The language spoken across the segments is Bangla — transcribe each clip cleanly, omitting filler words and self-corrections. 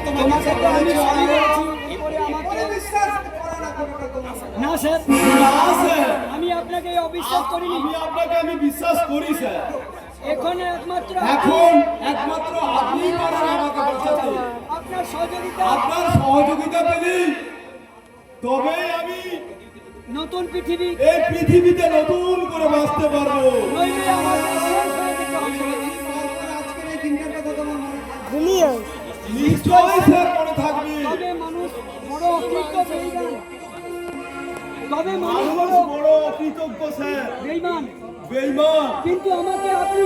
তোমাকে তো আমি সরি বলেছি, এরপরে আমাকে না স্যার, আমি আপনাকে অবিশ্বাস করিনি। আমি বিশ্বাস করি স্যার। এখন একমাত্র আপনি পারেন আমাকে বাঁচাতে। আপনার সহযোগিতা পেলেই তবেই আমি নতুন পৃথিবী, এই পৃথিবীতে নতুন করে বাঁচতে পারবো। নইলে আমাকে শেষ হয়ে যেতে হবে। নিশ্চয়ই স্যার মনে থাকবে। তবে মানুষ বড় অকৃতজ্ঞ বেঈমান, বড় অকৃতজ্ঞ স্যার, বেঈমান। কিন্তু আমাকে আপনি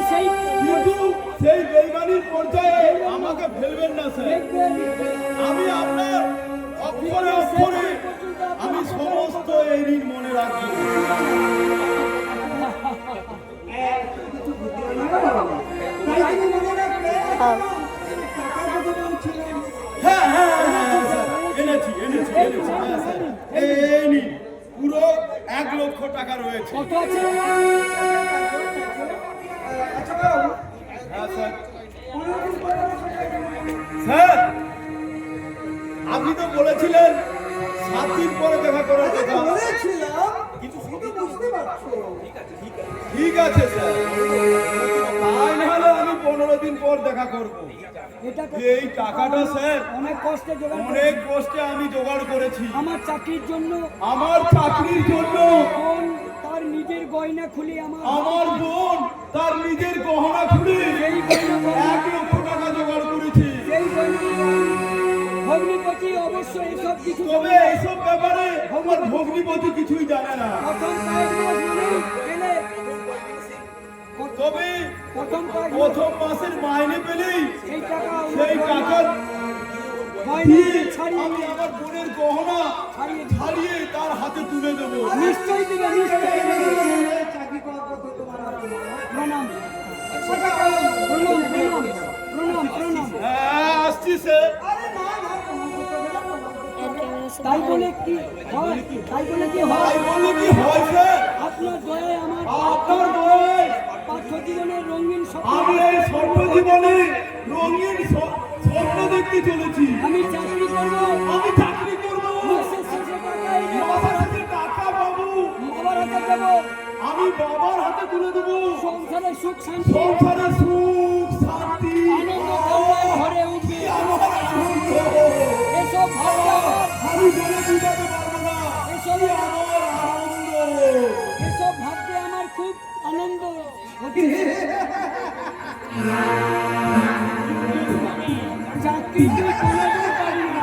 সেই বেঈমানির পর্যায়ে আমাকে ফেলবেন না স্যার। দেখবেন, আমি আপনার অক্ষরে অক্ষরে আমি সমস্ত এই ঋণ মনে রাখবো। এনেছি এই নিন, পুরো 1 লক্ষ টাকা রয়েছে। কত আছে? স্যার, আপনি তো বলেছিলেন 7 দিন পরে দেখা করার কথা। ঠিক আছে স্যার, তাই নাহলে আমি 15 দিন পর দেখা করবো। এই টাকাটা স্যার অনেক কষ্টে আমি জোগাড় করেছি আমার চাকরির জন্য। তার নিজের গয়না খুলে আমার বোন তার নিজের গহনা খুলে 1 লক্ষ টাকা জোগাড় করেছি। ভগ্নিপতি অবশ্য এসব কিছু, তবে এসব ব্যাপারে আমার ভগ্নিপতি কিছুই জানে না। তবে প্রথম মাসের মাইনে পেলেই সেই টাকার আমি আমার বোনের গহনা ছাড়িয়ে তার হাতে তুলে দেবো। নিশ্চয়ই দেবে, নিশ্চয়ই দেবে। প্রণাম প্রণাম প্রণাম প্রণাম। হ্যাঁ, আসছি স্যার। তাই বলে কি হয়? স্যার, আপনার দয়ায় আপনার দয়ায় পাঠ্য জীবনের রঙিন আমি এই স্বপ্ন জীবনে রঙিন স্বপ্ন দেখতে চলেছি। আমি চাকরি করবো, মাসের শেষে টাকা পাবো, বাবার হাতে দেবো, আমি বাবার হাতে তুলে দেবো। সংসারে সুখ শান্তি আনন্দ কল্যাণ ভরে উঠবে। এসব ভাবতে আমি বলে বুঝাতে পারবো না। এসব ভাবতে আমার খুব আনন্দ হচ্ছে। চাকরি তুই কোনোদিন পাবি না।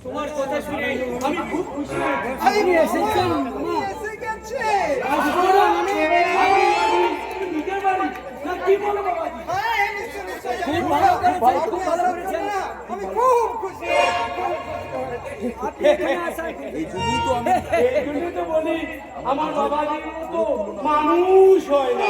তোমার কথা শুনে আমি খুব খুশি হয়েছি। আপনি এসেছেন নিজের বাড়ি না কি বলো বাবাজি? খুব ভালো করেছেন। আমি খুব খুশি। আপনি এখানে আসার এই জন্যই তো বলি আমার বাবাজির মতো মানুষ হয় না।